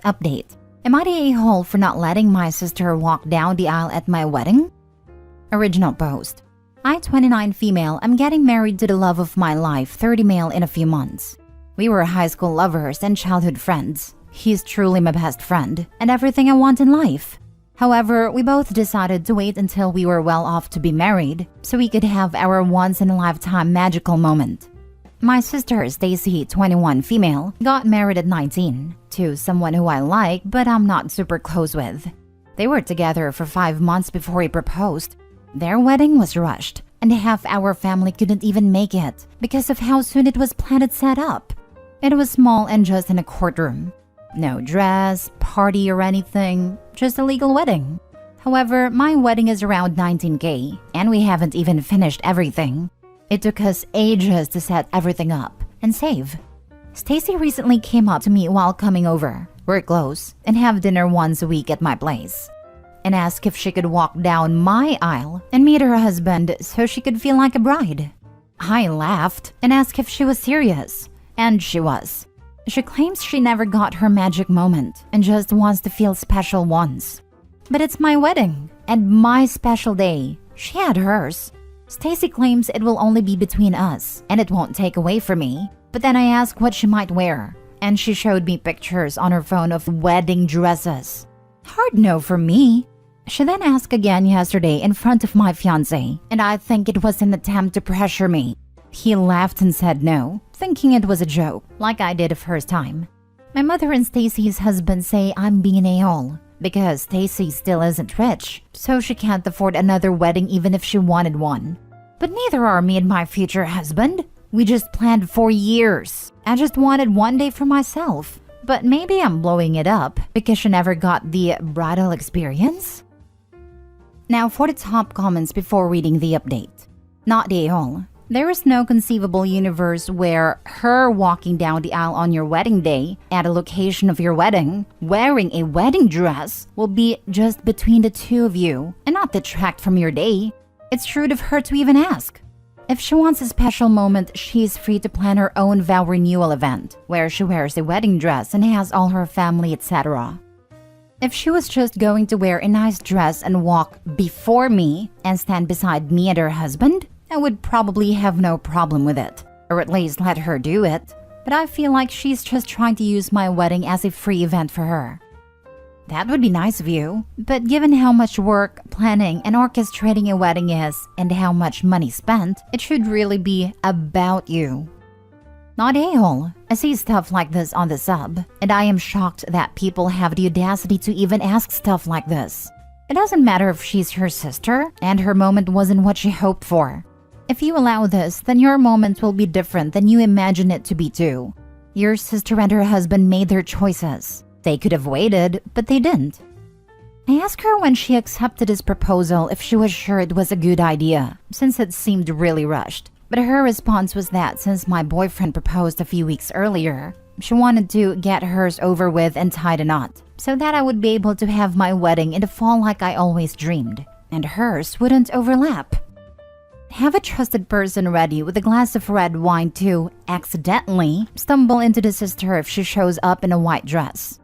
Update. Am I the a-hole for not letting my sister walk down the aisle at my wedding? Original post. I, 29 female, am getting married to the love of my life, 30 male, in a few months. We were high school lovers and childhood friends. He's truly my best friend and everything I want in life. However, we both decided to wait until we were well off to be married so we could have our once-in-a-lifetime magical moment. My sister, Stacy, 21 female, got married at 19 to someone who I like but I'm not super close with. They were together for 5 months before he proposed. Their wedding was rushed, and half our family couldn't even make it because of how soon it was planned and set up. It was small and just in a courtroom. No dress, party or anything, just a legal wedding. However, my wedding is around $19K, and we haven't even finished everything. It took us ages to set everything up and save. Stacy recently came up to me while coming over. We're close and have dinner once a week at my place, and asked if she could walk down my aisle and meet her husband so she could feel like a bride. I laughed and asked if she was serious, and she was. She claims she never got her magic moment and just wants to feel special once. But it's my wedding and my special day. She had hers. Stacy claims it will only be between us and it won't take away from me. But then I asked what she might wear, and she showed me pictures on her phone of wedding dresses. Hard no for me. She then asked again yesterday in front of my fiancé, and I think it was an attempt to pressure me. He laughed and said no, thinking it was a joke, like I did the first time. My mother and Stacy's husband say I'm being a-hole because Stacy still isn't rich, so she can't afford another wedding even if she wanted one. But neither are me and my future husband. We just planned for years. I just wanted one day for myself. But maybe I'm blowing it up because she never got the bridal experience? Now for the top comments before reading the update. Not the a-hole. There is no conceivable universe where her walking down the aisle on your wedding day at a location of your wedding, wearing a wedding dress, will be just between the two of you and not detract from your day. It's rude of her to even ask. If she wants a special moment, she's free to plan her own vow renewal event, where she wears a wedding dress and has all her family, etc. If she was just going to wear a nice dress and walk before me and stand beside me and her husband, I would probably have no problem with it, or at least let her do it. But I feel like she's just trying to use my wedding as a free event for her. That would be nice of you, but given how much work, planning, and orchestrating a wedding is, and how much money spent, it should really be about you. Not a-hole. I see stuff like this on the sub, and I am shocked that people have the audacity to even ask stuff like this. It doesn't matter if she's her sister, and her moment wasn't what she hoped for. If you allow this, then your moment will be different than you imagine it to be too. Your sister and her husband made their choices. They could have waited, but they didn't. I asked her when she accepted his proposal if she was sure it was a good idea, since it seemed really rushed. But her response was that since my boyfriend proposed a few weeks earlier, she wanted to get hers over with and tie the knot, so that I would be able to have my wedding in the fall like I always dreamed, and hers wouldn't overlap. Have a trusted person ready with a glass of red wine to accidentally stumble into the sister if she shows up in a white dress.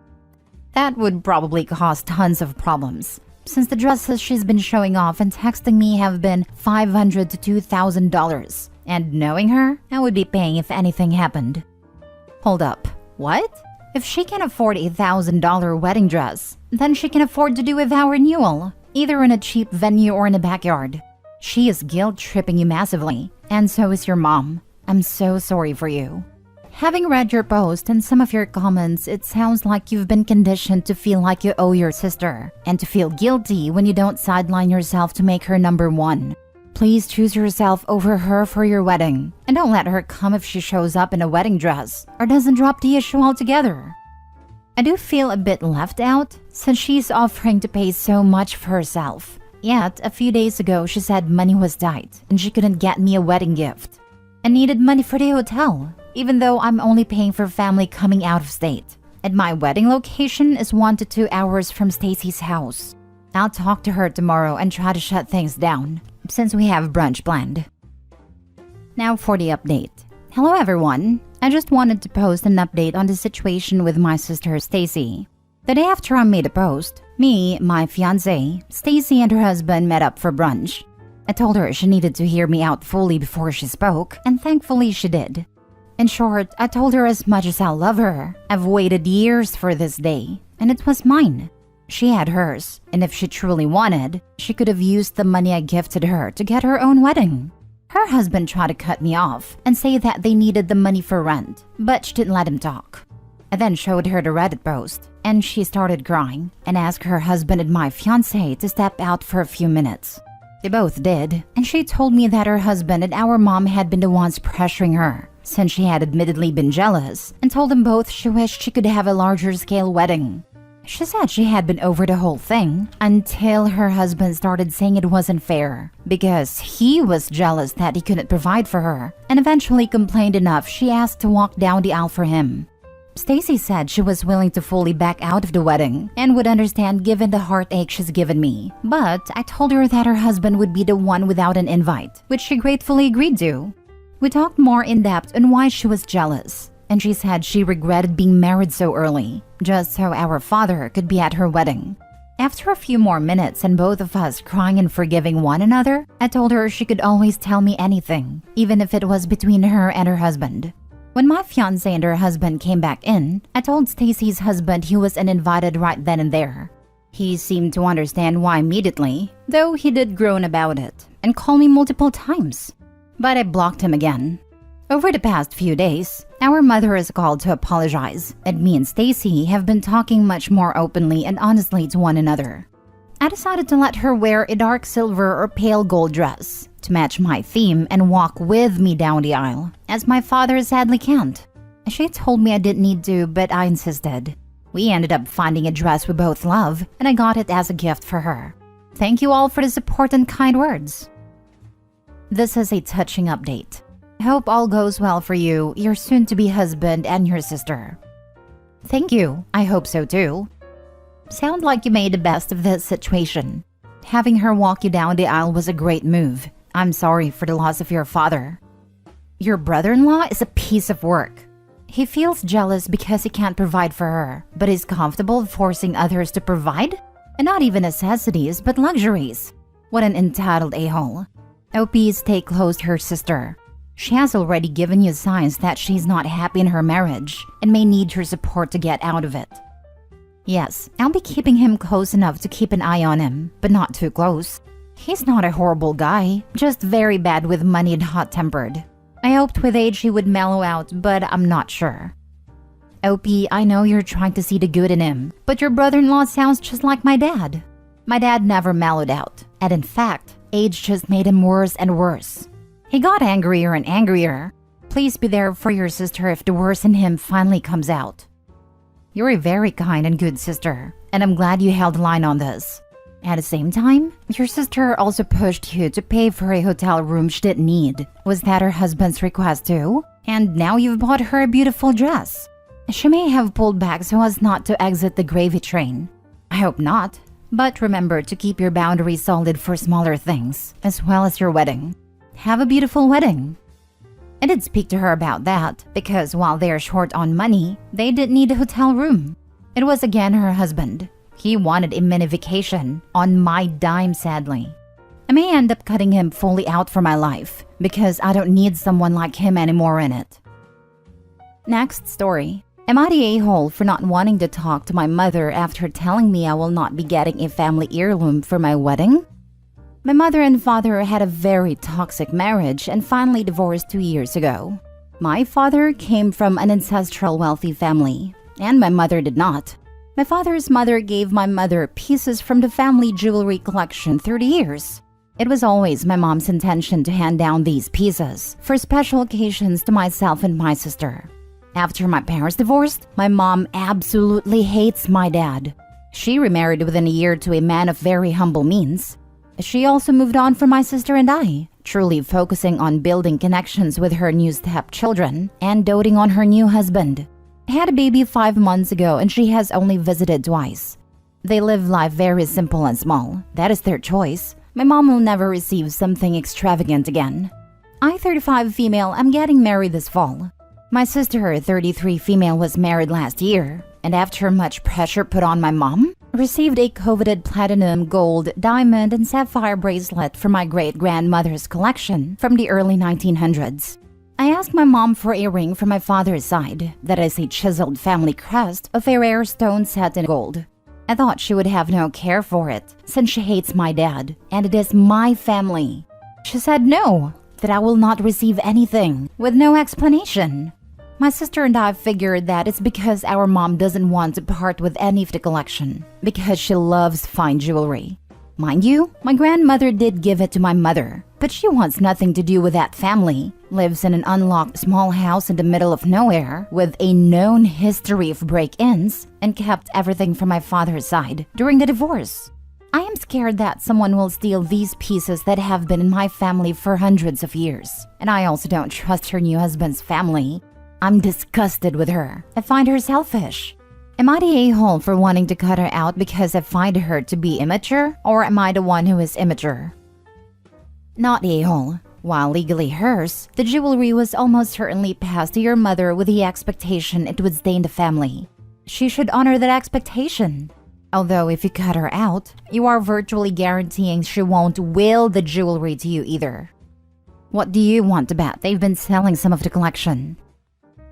That would probably cause tons of problems, since the dresses she's been showing off and texting me have been $500 to $2,000. And knowing her, I would be paying if anything happened. Hold up. What? If she can afford a $1,000 wedding dress, then she can afford to do a vow renewal, either in a cheap venue or in a backyard. She is guilt-tripping you massively, and so is your mom. I'm so sorry for you. Having read your post and some of your comments, it sounds like you've been conditioned to feel like you owe your sister, and to feel guilty when you don't sideline yourself to make her number one. Please choose yourself over her for your wedding, and don't let her come if she shows up in a wedding dress or doesn't drop the issue altogether. I do feel a bit left out since she's offering to pay so much for herself. Yet, a few days ago she said money was tight and she couldn't get me a wedding gift. I needed money for the hotel, even though I'm only paying for family coming out of state. And my wedding location is 1 to 2 hours from Stacy's house. I'll talk to her tomorrow and try to shut things down, since we have brunch planned. Now for the update. Hello everyone. I just wanted to post an update on the situation with my sister Stacy. The day after I made a post, me, my fiancé, Stacy, and her husband met up for brunch. I told her she needed to hear me out fully before she spoke, and thankfully she did. In short, I told her as much as I love her, I've waited years for this day, and it was mine. She had hers, and if she truly wanted, she could have used the money I gifted her to get her own wedding. Her husband tried to cut me off and say that they needed the money for rent, but she didn't let him talk. I then showed her the Reddit post, and she started crying and asked her husband and my fiancé to step out for a few minutes. They both did, and she told me that her husband and our mom had been the ones pressuring her, since she had admittedly been jealous, and told them both she wished she could have a larger scale wedding. She said she had been over the whole thing until her husband started saying it wasn't fair because he was jealous that he couldn't provide for her, and eventually complained enough she asked to walk down the aisle for him. Stacy said she was willing to fully back out of the wedding and would understand given the heartache she's given me, but I told her that her husband would be the one without an invite, which she gratefully agreed to. We talked more in depth on why she was jealous, and she said she regretted being married so early, just so our father could be at her wedding. After a few more minutes and both of us crying and forgiving one another, I told her she could always tell me anything, even if it was between her and her husband. When my fiancé and her husband came back in, I told Stacy's husband he was uninvited right then and there. He seemed to understand why immediately, though he did groan about it and call me multiple times. But I blocked him again. Over the past few days, our mother has called to apologize, and me and Stacy have been talking much more openly and honestly to one another. I decided to let her wear a dark silver or pale gold dress to match my theme and walk with me down the aisle, as my father sadly can't. She told me I didn't need to, but I insisted. We ended up finding a dress we both love, and I got it as a gift for her. Thank you all for the support and kind words. This is a touching update. I hope all goes well for you, your soon-to-be husband, and your sister. Thank you. I hope so too. Sound like you made the best of this situation. Having her walk you down the aisle was a great move. I'm sorry for the loss of your father. Your brother-in-law is a piece of work. He feels jealous because he can't provide for her, but is comfortable forcing others to provide? And not even necessities, but luxuries. What an entitled a-hole. OP, stay close to her sister. She has already given you signs that she's not happy in her marriage and may need your support to get out of it. Yes, I'll be keeping him close enough to keep an eye on him, but not too close. He's not a horrible guy, just very bad with money and hot-tempered. I hoped with age he would mellow out, but I'm not sure. OP, I know you're trying to see the good in him, but your brother-in-law sounds just like my dad. My dad never mellowed out, and in fact, age just made him worse and worse. He got angrier and angrier. Please be there for your sister if the worst in him finally comes out. You're a very kind and good sister, and I'm glad you held the line on this. At the same time, your sister also pushed you to pay for a hotel room she didn't need. Was that her husband's request too? And now you've bought her a beautiful dress. She may have pulled back so as not to exit the gravy train. I hope not. But remember to keep your boundaries solid for smaller things, as well as your wedding. Have a beautiful wedding. I did speak to her about that, because while they're short on money, they didn't need a hotel room. It was again her husband. He wanted a mini vacation, on my dime sadly. I may end up cutting him fully out for my life, because I don't need someone like him anymore in it. Next story. Am I the a-hole for not wanting to talk to my mother after telling me I will not be getting a family heirloom for my wedding? My mother and father had a very toxic marriage and finally divorced 2 years ago. My father came from an ancestral wealthy family, and my mother did not. My father's mother gave my mother pieces from the family jewelry collection through the years. It was always my mom's intention to hand down these pieces for special occasions to myself and my sister. After my parents divorced, my mom absolutely hates my dad. She remarried within a year to a man of very humble means. She also moved on from my sister and I, truly focusing on building connections with her new stepchildren and doting on her new husband. I had a baby 5 months ago and she has only visited twice. They live life very simple and small. That is their choice. My mom will never receive something extravagant again. I, 35 female, am getting married this fall. My sister, 33 female, was married last year, and after much pressure put on my mom, received a coveted platinum, gold, diamond, and sapphire bracelet from my great-grandmother's collection from the early 1900s. I asked my mom for a ring from my father's side that is a chiseled family crest of a rare stone set in gold. I thought she would have no care for it since she hates my dad and it is my family. She said no, that I will not receive anything with no explanation. My sister and I figured that it's because our mom doesn't want to part with any of the collection because she loves fine jewelry. Mind you, my grandmother did give it to my mother, but she wants nothing to do with that family, lives in an unlocked small house in the middle of nowhere with a known history of break-ins, and kept everything from my father's side during the divorce. I am scared that someone will steal these pieces that have been in my family for hundreds of years, and I also don't trust her new husband's family. I'm disgusted with her. I find her selfish. Am I the a-hole for wanting to cut her out because I find her to be immature, or am I the one who is immature? Not the a-hole. While legally hers, the jewelry was almost certainly passed to your mother with the expectation it would stay in the family. She should honor that expectation. Although if you cut her out, you are virtually guaranteeing she won't will the jewelry to you either. What do you want to bet they've been selling some of the collection?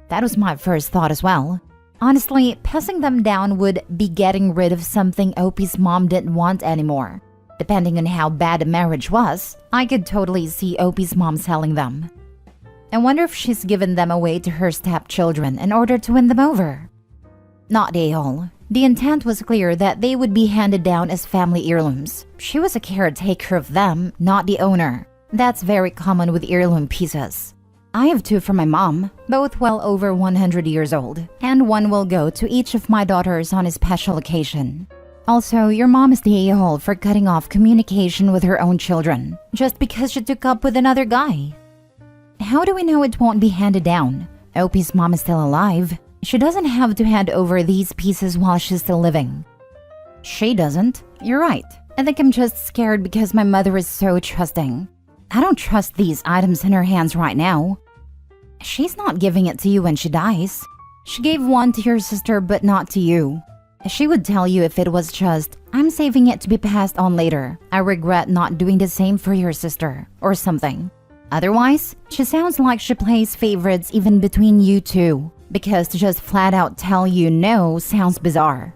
That was my first thought as well. Honestly, passing them down would be getting rid of something Opie's mom didn't want anymore. Depending on how bad the marriage was, I could totally see Opie's mom selling them. I wonder if she's given them away to her stepchildren in order to win them over. Not the a-hole. The intent was clear that they would be handed down as family heirlooms. She was a caretaker of them, not the owner. That's very common with heirloom pieces. I have two from my mom, both well over 100 years old, and one will go to each of my daughters on a special occasion. Also, your mom is the a-hole for cutting off communication with her own children, just because she took up with another guy. How do we know it won't be handed down? Opie's mom is still alive. She doesn't have to hand over these pieces while she's still living. She doesn't. You're right. I think I'm just scared because my mother is so trusting. I don't trust these items in her hands right now. She's not giving it to you when she dies. She gave one to your sister but not to you. She would tell you if it was just, I'm saving it to be passed on later. I regret not doing the same for your sister, or something. Otherwise, she sounds like she plays favorites even between you two, because to just flat out tell you no sounds bizarre.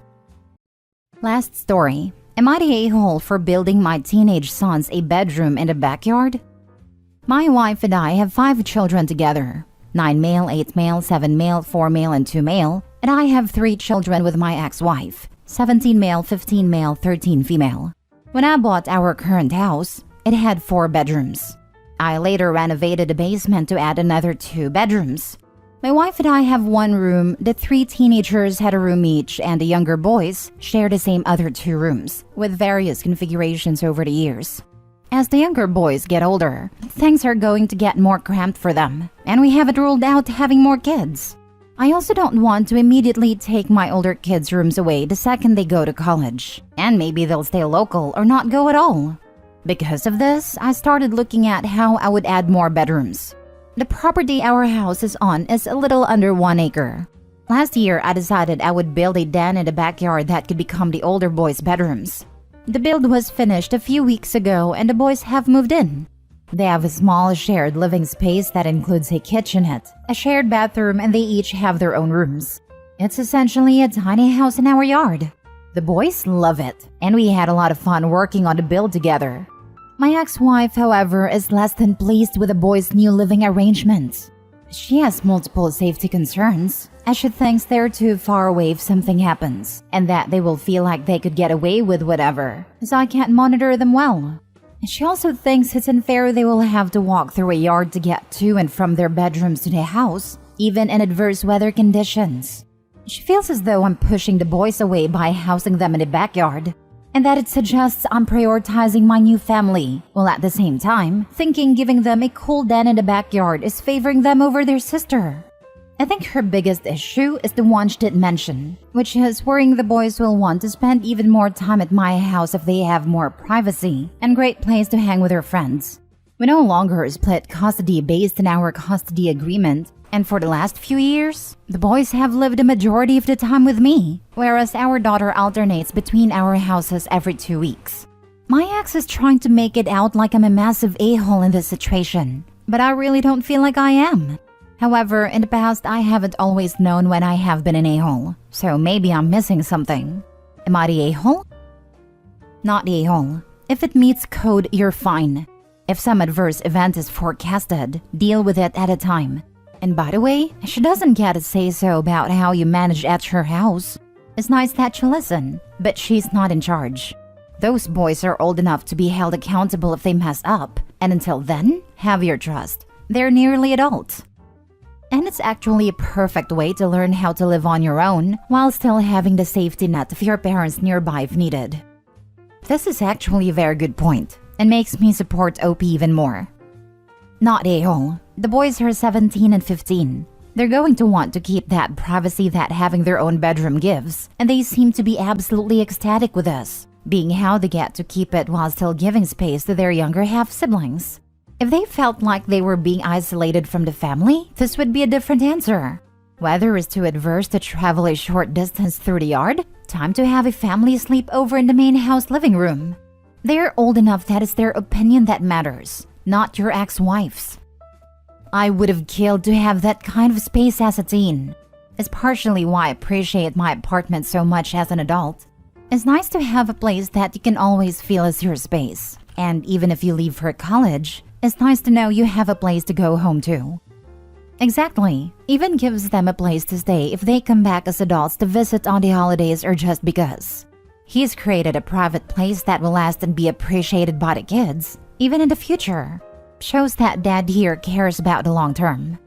Last story. Am I the a-hole for building my teenage sons a bedroom in the backyard? My wife and I have 5 children together. 9 male, 8 male, 7 male, 4 male, and 2 male. And I have 3 children with my ex-wife. 17 male, 15 male, 13 female. When I bought our current house, it had 4 bedrooms. I later renovated the basement to add another 2 bedrooms. My wife and I have 1 room, the 3 teenagers had a room each, and the younger boys share the same other 2 rooms, with various configurations over the years. As the younger boys get older, things are going to get more cramped for them, and we haven't ruled out having more kids. I also don't want to immediately take my older kids' rooms away the second they go to college, and maybe they'll stay local or not go at all. Because of this, I started looking at how I would add more bedrooms. The property our house is on is a little under 1 acre. Last year, I decided I would build a den in the backyard that could become the older boys' bedrooms. The build was finished a few weeks ago and the boys have moved in. They have a small shared living space that includes a kitchenette, a shared bathroom, and they each have their own rooms. It's essentially a tiny house in our yard. The boys love it, and we had a lot of fun working on the build together. My ex-wife, however, is less than pleased with the boys' new living arrangements. She has multiple safety concerns, as she thinks they're too far away if something happens, and that they will feel like they could get away with whatever, so I can't monitor them well. She also thinks it's unfair they will have to walk through a yard to get to and from their bedrooms to the house, even in adverse weather conditions. She feels as though I'm pushing the boys away by housing them in the backyard, and that it suggests I'm prioritizing my new family, while at the same time thinking giving them a cool den in the backyard is favoring them over their sister. I think her biggest issue is the one she didn't mention, which is worrying the boys will want to spend even more time at my house if they have more privacy and great place to hang with their friends. We no longer split custody based on our custody agreement, And for the last few years, the boys have lived a majority of the time with me, whereas our daughter alternates between our houses every 2 weeks. My ex is trying to make it out like I'm a massive a-hole in this situation, but I really don't feel like I am. However, in the past, I haven't always known when I have been an a-hole, so maybe I'm missing something. Am I the a-hole? Not the a-hole. If it meets code, you're fine. If some adverse event is forecasted, deal with it at a time. And by the way, she doesn't get a say-so about how you manage at her house. It's nice that you listen, but she's not in charge. Those boys are old enough to be held accountable if they mess up, and until then, have your trust. They're nearly adults. And it's actually a perfect way to learn how to live on your own while still having the safety net of your parents nearby if needed. This is actually a very good point, and makes me support OP even more. Not a-hole. The boys are 17 and 15. They're going to want to keep that privacy that having their own bedroom gives, and they seem to be absolutely ecstatic with this, being how they get to keep it while still giving space to their younger half-siblings. If they felt like they were being isolated from the family, this would be a different answer. Weather is too adverse to travel a short distance through the yard, time to have a family sleepover in the main house living room. They're old enough that it's their opinion that matters, not your ex-wife's. I would have killed to have that kind of space as a teen. It's partially why I appreciate my apartment so much as an adult. It's nice to have a place that you can always feel is your space. And even if you leave for college, it's nice to know you have a place to go home to. Exactly. Even gives them a place to stay if they come back as adults to visit on the holidays or just because. He's created a private place that will last and be appreciated by the kids, even in the future. Shows that dad here cares about the long term.